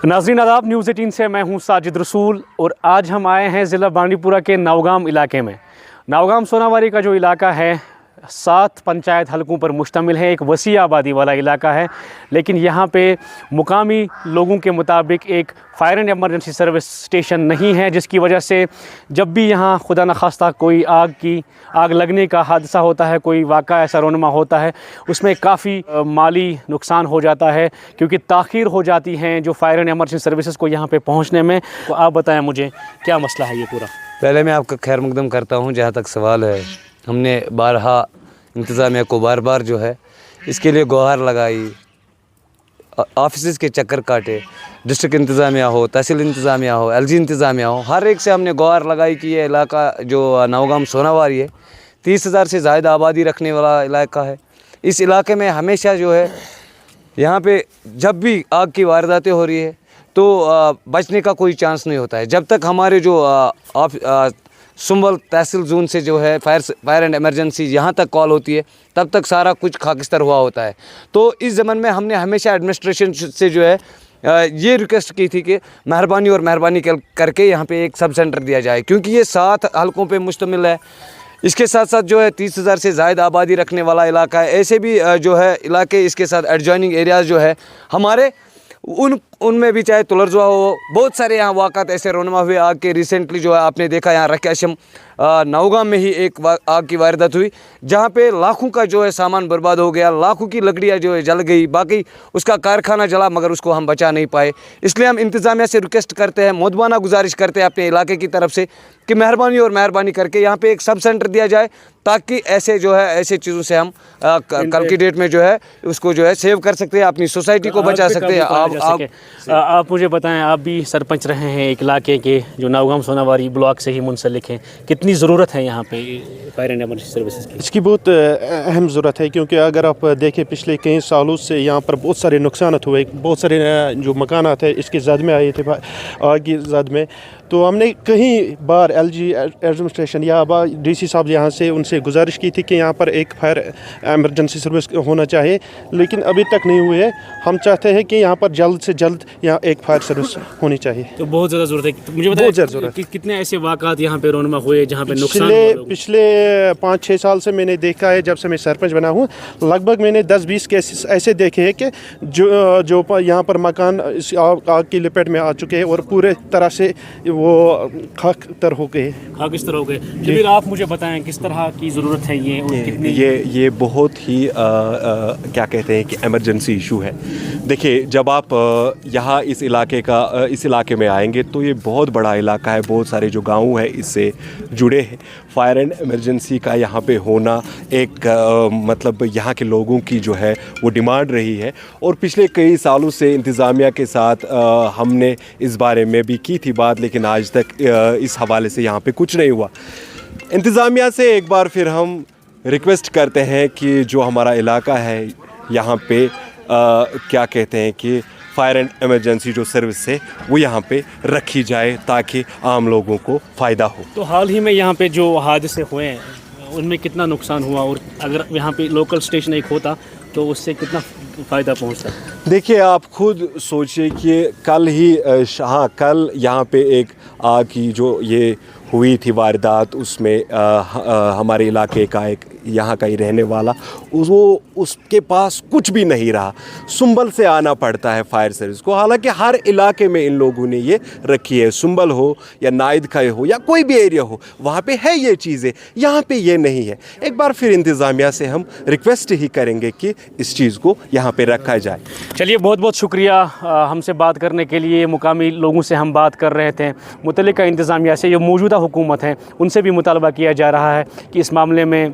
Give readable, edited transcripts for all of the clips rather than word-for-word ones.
नाज़रीन आदाब, न्यूज़ 18 से मैं हूं साजिद रसूल और आज हम आए हैं ज़िला बांडीपुरा के नवगाम इलाके में। नवगाम सोनावारी का जो इलाका है 7 पंचायत हलकों पर मुश्तमिल है, एक वसी आबादी वाला इलाका है, लेकिन यहाँ पे मुकामी लोगों के मुताबिक एक fire and emergency service station नहीं है, जिसकी वजह से जब भी यहाँ खुदा न खास्ता कोई आग लगने का हादसा होता है, कोई वाक़ा ऐसा रोनमा होता है, उसमें काफ़ी माली नुकसान हो जाता है क्योंकि ताख़ीर हो जाती हैं जो फायर एंड एमरजेंसी सर्विसेज को यहाँ पे पहुँचने में। तो आप बताएं मुझे क्या मसला है ये पूरा। पहले मैं आपका खैर मकदम करता हूँ। जहाँ तक सवाल है, हमने बारहा इंतज़ामिया को बार बार जो है इसके लिए गुहार लगाई, ऑफिस के चक्कर काटे, डिस्ट्रिक्ट इंतज़ामिया हो, तहसील इंतज़ामिया हो, LG इंतज़ामिया हो, हर एक से हमने गुहार लगाई कि ये इलाका जो नवगाम सोनावारी है 30,000 से ज़्यादा आबादी रखने वाला इलाका है। इस इलाके में हमेशा जो है यहाँ पे जब भी आग की वारदातें हो रही है तो बचने का कोई चांस नहीं होता है। जब तक हमारे जो सुंबल तहसील जोन से जो है फायर एंड एमरजेंसी यहाँ तक कॉल होती है, तब तक सारा कुछ खाकिस्तर हुआ होता है। तो इस ज़मन में हमने हमेशा एडमिनिस्ट्रेशन से जो है ये रिक्वेस्ट की थी कि मेहरबानी करके यहाँ पे एक सब सेंटर दिया जाए, क्योंकि ये 7 हलकों पे मुश्तमिल है। इसके साथ साथ जो है 30,000 से ज़्यादा आबादी रखने वाला इलाका है। ऐसे भी जो है इलाके इसके साथ एडजॉइनिंग एरियाज़ जो है हमारे उनमें भी चाहे तुलरजुआ हो, बहुत सारे यहाँ वाक़ात ऐसे रोनमा हुए आग के। रिसेंटली जो है आपने देखा यहाँ रक्याशम नवगाम में ही एक आग की वारदात हुई जहाँ पे लाखों का जो है सामान बर्बाद हो गया, लाखों की लकड़ियाँ जो है जल गई, बाकी उसका कारखाना जला मगर उसको हम बचा नहीं पाए। इसलिए हम इंतज़ामिया से रिक्वेस्ट करते हैं, मोदबाना गुजारिश करते हैं अपने इलाके की तरफ से कि मेहरबानी करके यहाँ पे एक सब सेंटर दिया जाए, ताकि ऐसे जो है ऐसे चीज़ों से हम कल की डेट में जो है उसको जो है सेव कर सकते हैं, अपनी सोसाइटी को बचा सकते हैं। आप मुझे बताएं, आप भी सरपंच रहे हैं एक इलाके के जो नवगाम सोनावारी ब्लॉक से ही मुंसलिक हैं, कितनी ज़रूरत है यहाँ पे फायर एंड एमरजेंसी सर्विसेज की? इसकी बहुत अहम ज़रूरत है, क्योंकि अगर आप देखें पिछले कई सालों से यहाँ पर बहुत सारे नुकसान हुए, बहुत सारे जो मकानात है इसके जद में आए थे आग की जद में। तो हमने कई बार LG एडमिनिस्ट्रेशन या DC साहब यहाँ से उनसे गुजारिश की थी कि यहाँ पर एक फायर एमरजेंसी सर्विस होना चाहिए, लेकिन अभी तक नहीं हुए है। हम चाहते हैं कि यहाँ पर जल्द से जल्द यहाँ एक फायर सर्विस होनी चाहिए। तो बहुत ज़्यादा ज़रूरत है। तो मुझे बताइए कि कितने ऐसे वाक़ात यहाँ पे रोनमा हुए जहाँ पे नुकसान? पिछले 5-6 साल से मैंने देखा है, जब से मैं सरपंच बना हूँ, लगभग मैंने 10-20 केसेस ऐसे देखे हैं कि जो यहाँ पर मकान इस आग की लपेट में आ चुके हैं और पूरे तरह से वो खाकिस्तर हो गए। फिर आप मुझे बताएं किस तरह की ज़रूरत है ये बहुत ही क्या कहते हैं कि इमरजेंसी इशू है। देखिए, जब आप यहाँ इस इलाके में आएंगे तो ये बहुत बड़ा इलाका है, बहुत सारे जो गांव है इससे जुड़े हैं। फायर एंड इमरजेंसी का यहाँ पे होना एक मतलब यहाँ के लोगों की जो है वो डिमांड रही है, और पिछले कई सालों से इंतज़ामिया के साथ हमने इस बारे में भी की थी बात, लेकिन आज तक इस हवाले से यहाँ पे कुछ नहीं हुआ। इंतज़ामिया से एक बार फिर हम रिक्वेस्ट करते हैं कि जो हमारा इलाका है यहाँ पे क्या कहते हैं कि फायर एंड एमरजेंसी जो सर्विस है वो यहाँ पे रखी जाए ताकि आम लोगों को फ़ायदा हो। तो हाल ही में यहाँ पे जो हादसे हुए हैं उनमें कितना नुकसान हुआ, और अगर यहाँ पे लोकल स्टेशन एक होता तो उससे कितना फ़ायदा पहुँचता? देखिए, आप खुद सोचिए कि कल यहाँ पे एक आग की जो ये हुई थी वारदात, उसमें हमारे इलाके का एक यहाँ का ही रहने वाला उसके पास कुछ भी नहीं रहा, सुंबल से आना पड़ता है फायर सर्विस को। हालांकि हर इलाके में इन लोगों ने ये रखी है, सुंबल हो या नाइद खाई हो या कोई भी एरिया हो, वहाँ पे है ये चीज़ें, यहाँ पे ये नहीं है। एक बार फिर इंतज़ामिया से हम रिक्वेस्ट ही करेंगे कि इस चीज़ को यहाँ पे रखा जाए। चलिए, बहुत बहुत शुक्रिया हमसे बात करने के लिए। मुकामी लोगों से हम बात कर रहे थे, मुतल्लिका इंतज़ामिया से जो मौजूदा हुकूमत है उनसे भी मुतालबा किया जा रहा है कि इस मामले में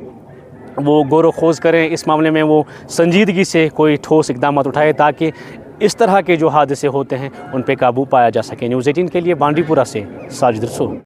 वो गौर खोज करें, इस मामले में वो संजीदगी से कोई ठोस इक़दाम उठाए ताकि इस तरह के जो हादसे होते हैं उन पे काबू पाया जा सके। न्यूज़ 18 के लिए बांडीपुरा से साजिद रसूल।